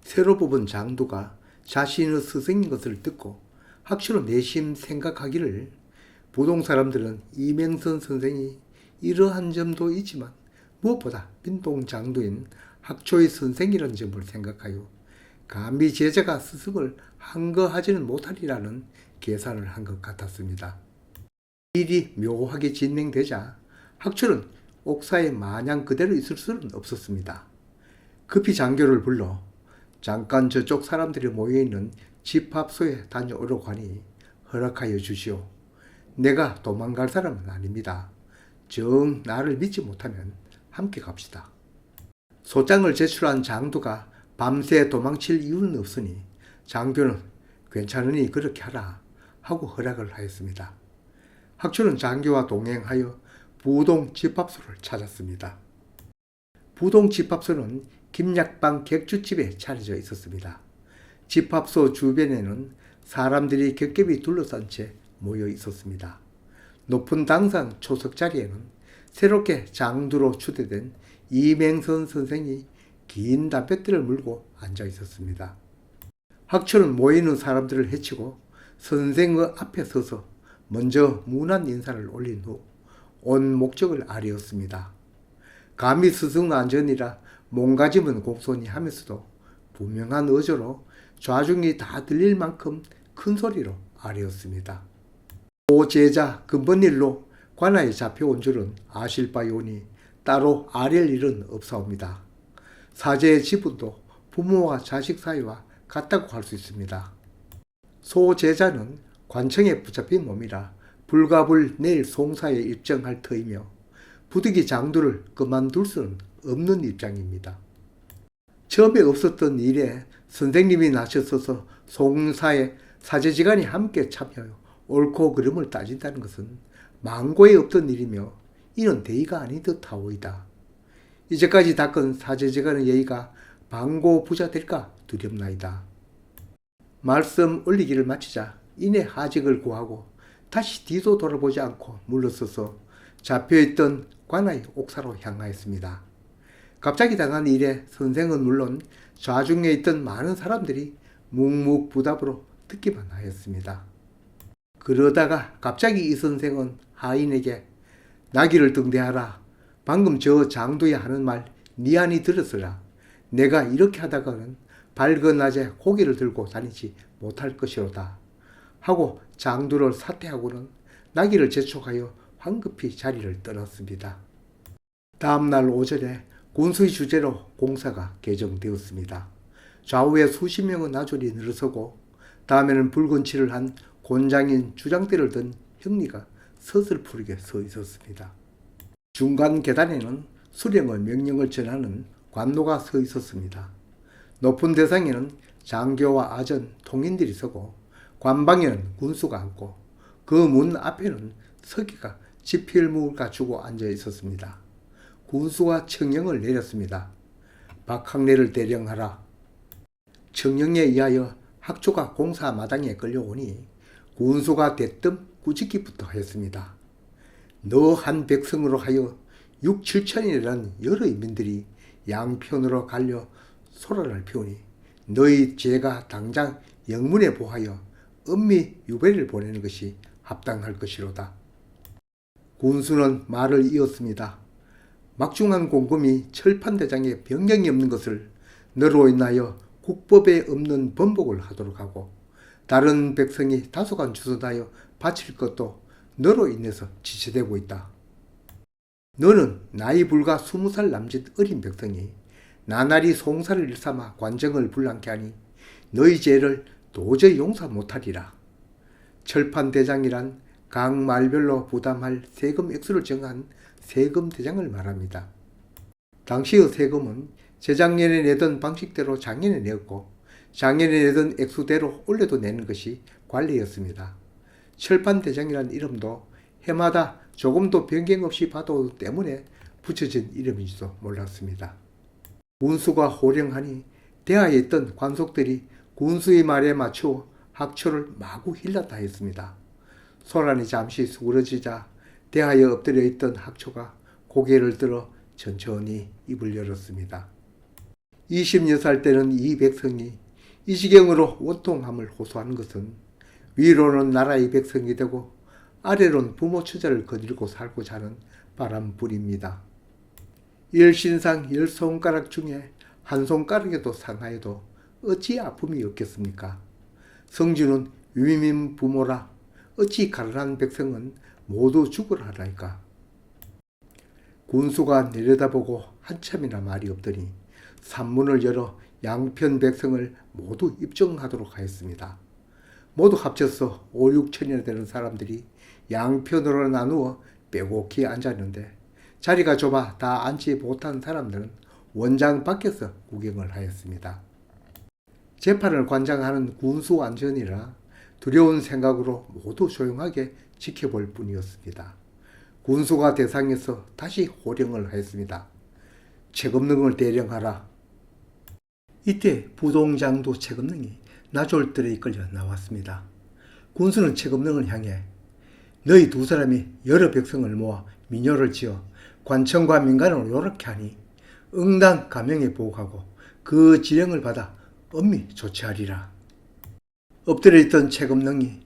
새로 뽑은 장도가 자신의 스승인 것을 듣고 학초로 내심 생각하기를 부동 사람들은 이맹선 선생이 이러한 점도 있지만 무엇보다 민동 장도인 학초의 선생이라는 점을 생각하여 감히 제자가 스승을 항거하지는 못하리라는 계산을 한 것 같았습니다. 일이 묘하게 진행되자 학초는 옥사에 마냥 그대로 있을 수는 없었습니다. 급히 장교를 불러 잠깐 저쪽 사람들이 모여있는 집합소에 다녀오려고 하니 허락하여 주시오. 내가 도망갈 사람은 아닙니다. 정 나를 믿지 못하면 함께 갑시다. 소장을 제출한 장도가 밤새 도망칠 이유는 없으니 장교는 괜찮으니 그렇게 하라 하고 허락을 하였습니다. 학초는 장교와 동행하여 부동 집합소를 찾았습니다. 부동 집합소는 김약방 객주집에 차려져 있었습니다. 집합소 주변에는 사람들이 겹겹이 둘러싼 채 모여 있었습니다. 높은 당상 초석 자리에는 새롭게 장두로 추대된 이맹선 선생이 긴 담뱃대를 물고 앉아 있었습니다. 학초는 모이는 사람들을 해치고 선생의 앞에 서서 먼저 무난 인사를 올린 후 온 목적을 아뢰었습니다. 감히 스승 안전이라 몸가짐은 공손히 하면서도 분명한 어조로 좌중이 다 들릴 만큼 큰 소리로 아뢰었습니다. 오 제자 근본일로 관아에 잡혀온 줄은 아실 바이오니 따로 아랠 일은 없사옵니다. 사제의 지분도 부모와 자식 사이와 같다고 할 수 있습니다. 소 제자는 관청에 붙잡힌 몸이라 불가불 내일 송사에 입정할 터이며 부득이 장두를 그만둘 수는 없는 입장입니다. 처음에 없었던 일에 선생님이 나서서 송사에 사제지간이 함께 참여하여 옳고 그름을 따진다는 것은 망고에 없던 일이며 이는 대의가 아닌 듯하오이다. 이제까지 닦은 사제지간의 예의가 방고부자 될까 두렵나이다. 말씀 올리기를 마치자 이내 하직을 구하고 다시 뒤도 돌아보지 않고 물러서서 잡혀있던 관아의 옥사로 향하였습니다. 갑자기 당한 일에 선생은 물론 좌중에 있던 많은 사람들이 묵묵부답으로 듣기만 하였습니다. 그러다가 갑자기 이 선생은 하인에게 나귀를 등대하라. 방금 저 장도야 하는 말 네 안이 들었으라. 내가 이렇게 하다가는 밝은 낮에 고기를 들고 다니지 못할 것이로다. 하고 장두를 사퇴하고는 나귀를 재촉하여 황급히 자리를 떠났습니다. 다음날 오전에 군수의 주재로 공사가 개정되었습니다. 좌우에 수십 명의 나졸이 늘어서고 다음에는 붉은 칠을 한 곤장인 주장대를 든 형리가 서슬프르게 서 있었습니다. 중간 계단에는 수령의 명령을 전하는 관노가 서 있었습니다. 높은 대상에는 장교와 아전, 통인들이 서고 관방에는 군수가 앉고 그 문 앞에는 서기가 지필무를 갖추고 앉아 있었습니다. 군수가 청령을 내렸습니다. 박학래를 대령하라. 청령에 의하여 학초가 공사 마당에 끌려오니 군수가 대뜸 꾸짖기부터 하였습니다. 너 한 백성으로 하여 6, 7천이라는 여러 인민들이 양편으로 갈려 소란을 피우니 너희 죄가 당장 영문에 보하여 은미 유배를 보내는 것이 합당할 것이로다. 군수는 말을 이었습니다. 막중한 공금이 철판대장에 변경이 없는 것을 너로 인하여 국법에 없는 번복을 하도록 하고 다른 백성이 다소간 주선하여 바칠 것도 너로 인해서 지체되고 있다. 너는 나이 불과 20살 남짓 어린 백성이 나날이 송사를 일삼아 관정을 불랑케 하니 너희 죄를 도저히 용서 못하리라. 철판대장이란 각 말별로 부담할 세금 액수를 정한 세금대장을 말합니다. 당시의 세금은 재작년에 내던 방식대로 작년에 내었고 작년에 내던 액수대로 올해도 내는 것이 관례였습니다. 철판대장이라는 이름도 해마다 조금도 변경 없이 봐도 때문에 붙여진 이름인지도 몰랐습니다. 군수가 호령하니 대하에 있던 관속들이 군수의 말에 맞추어 학초를 마구 힐렀다 했습니다. 소란이 잠시 수그러지자 대하에 엎드려 있던 학초가 고개를 들어 천천히 입을 열었습니다. 20여 살 때는 이 백성이 이 지경으로 원통함을 호소하는 것은 위로는 나라의 백성이 되고 아래로는 부모 처자를 거닐고 살고자 하는 바람뿐입니다. 열신상 10손가락 중에 한 손가락에도 상하여도 어찌 아픔이 없겠습니까? 성주는 위민 부모라 어찌 가난한 백성은 모두 죽으라 하나이까. 군수가 내려다보고 한참이나 말이 없더니 산문을 열어 양편 백성을 모두 입정하도록 하였습니다. 모두 합쳐서 5, 6천이나 되는 사람들이 양편으로 나누어 빼곡히 앉았는데 자리가 좁아 다 앉지 못한 사람들은 원장 밖에서 구경을 하였습니다. 재판을 관장하는 군수 안전이라 두려운 생각으로 모두 조용하게 지켜볼 뿐이었습니다. 군수가 대상에서 다시 호령을 하였습니다. 최검능을 대령하라. 이때 부동장도 최검능이 나졸들에 이끌려 나왔습니다. 군수는 최검능을 향해 너희 두 사람이 여러 백성을 모아 민요를 지어 관청과 민간을 요렇게 하니 응당 가명에 보고하고 그 지령을 받아 엄히 조치하리라. 엎드려 있던 최검능이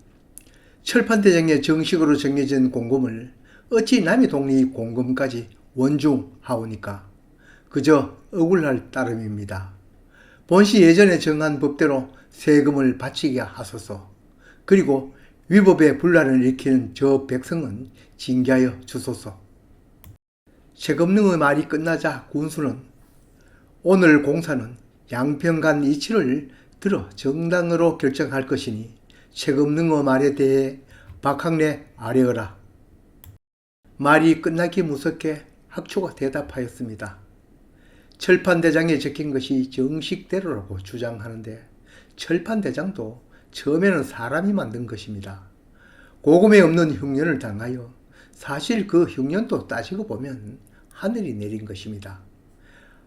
철판대장의 정식으로 정해진 공금을 어찌 남의 동리 공금까지 원중하오니까 그저 억울할 따름입니다. 본시 예전에 정한 법대로 세금을 바치게 하소서. 그리고 위법의 분란을 일으키는 저 백성은 징계하여 주소서. 최검능의 말이 끝나자 군수는 오늘 공사는 양평간 이치를 들어 정당으로 결정할 것이니 최검능의 말에 대해 박학내 아뢰어라. 말이 끝나기 무섭게 학초가 대답하였습니다. 철판대장에 적힌 것이 정식대로라고 주장하는데 철판대장도 처음에는 사람이 만든 것입니다. 고금에 없는 흉년을 당하여 사실 그 흉년도 따지고 보면 하늘이 내린 것입니다.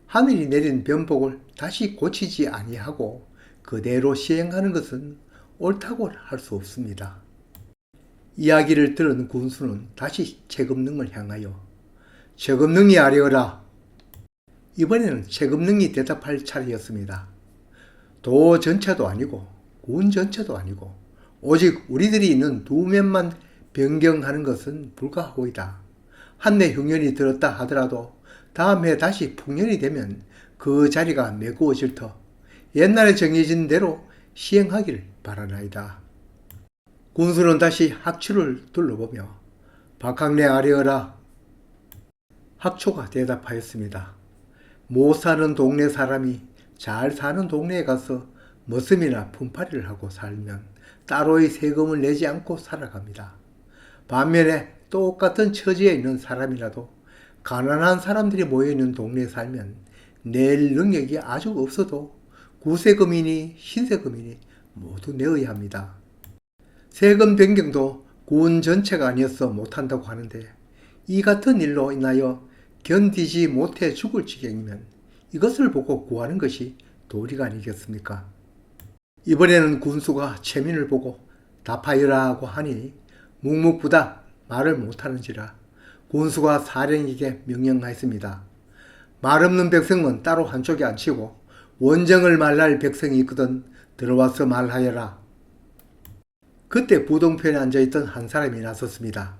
하늘이 내린 변복을 다시 고치지 아니하고 그대로 시행하는 것은 옳다고 할 수 없습니다. 이야기를 들은 군수는 다시 최검능을 향하여 최검능이 아뢰어라. 이번에는 최검능이 대답할 차례였습니다. 도 전체도 아니고 군 전체도 아니고 오직 우리들이 있는 두 면만 변경하는 것은 불가하오이다. 한 해 흉년이 들었다 하더라도 다음 해 다시 풍년이 되면 그 자리가 메구어질 터 옛날에 정해진 대로 시행하기를 바라나이다. 군수는 다시 학초를 둘러보며 박학내 아뢰어라. 학초가 대답하였습니다. 못 사는 동네 사람이 잘 사는 동네에 가서 머슴이나 품팔이를 하고 살면 따로의 세금을 내지 않고 살아갑니다. 반면에 똑같은 처지에 있는 사람이라도 가난한 사람들이 모여있는 동네에 살면 낼 능력이 아주 없어도 구세금이니 신세금이니 모두 내어야 합니다. 세금 변경도 군 전체가 아니어서 못한다고 하는데 이 같은 일로 인하여 견디지 못해 죽을 지경이면 이것을 보고 구하는 것이 도리가 아니겠습니까? 이번에는 군수가 최민을 보고 답하여라고 하니 묵묵부답 말을 못하는지라 군수가 사령에게 명령하였습니다. 말 없는 백성은 따로 한쪽에 앉히고 원정을 말할 백성이 있거든 들어와서 말하여라. 그때 부동편에 앉아있던 한 사람이 나섰습니다.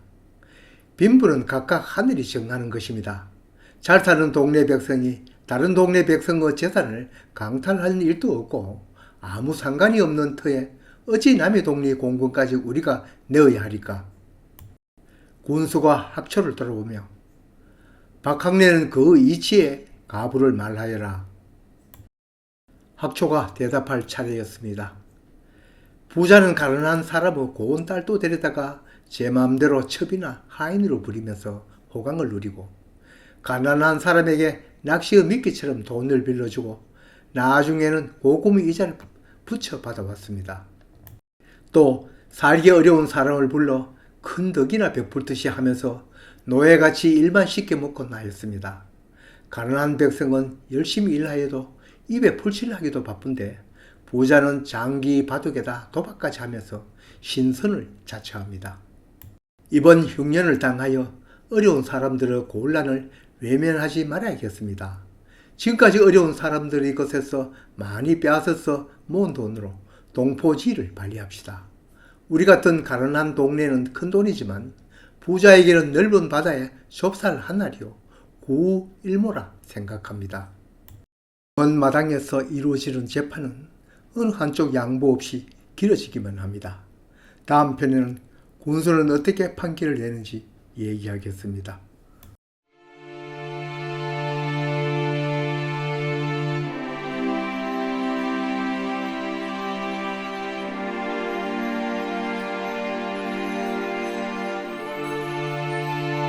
빈부는 각각 하늘이 정하는 것입니다. 잘 사는 동네 백성이 다른 동네 백성의 재산을 강탈하는 일도 없고 아무 상관이 없는 터에 어찌 남의 동네 공금까지 우리가 내어야 하리까? 군수가 학초를 돌아보며 박학내는 그 이치에 가부를 말하여라. 학초가 대답할 차례였습니다. 부자는 가난한 사람의 고운 딸도 데려다가 제 마음대로 첩이나 하인으로 부리면서 호강을 누리고 가난한 사람에게 낚시의 미끼처럼 돈을 빌려주고 나중에는 고금의 이자를 붙여 받아왔습니다. 또 살기 어려운 사람을 불러 큰 덕이나 베풀듯이 하면서 노예같이 일만 씻겨 먹고 나였습니다. 가난한 백성은 열심히 일하여도 입에 풀칠을 하기도 바쁜데 부자는 장기 바둑에다 도박까지 하면서 신선을 자처합니다. 이번 흉년을 당하여 어려운 사람들의 곤란을 외면하지 말아야겠습니다. 지금까지 어려운 사람들의 것에서 많이 빼앗아서 모은 돈으로 동포지를 관리합시다. 우리 같은 가난한 동네는 큰 돈이지만 부자에게는 넓은 바다에 좁쌀 한 알이요 구일모라 생각합니다. 먼 마당에서 이루어지는 재판은 어느 한쪽 양보 없이 길어지기만 합니다. 다음 편에는 군수는 어떻게 판결을 내는지 얘기하겠습니다.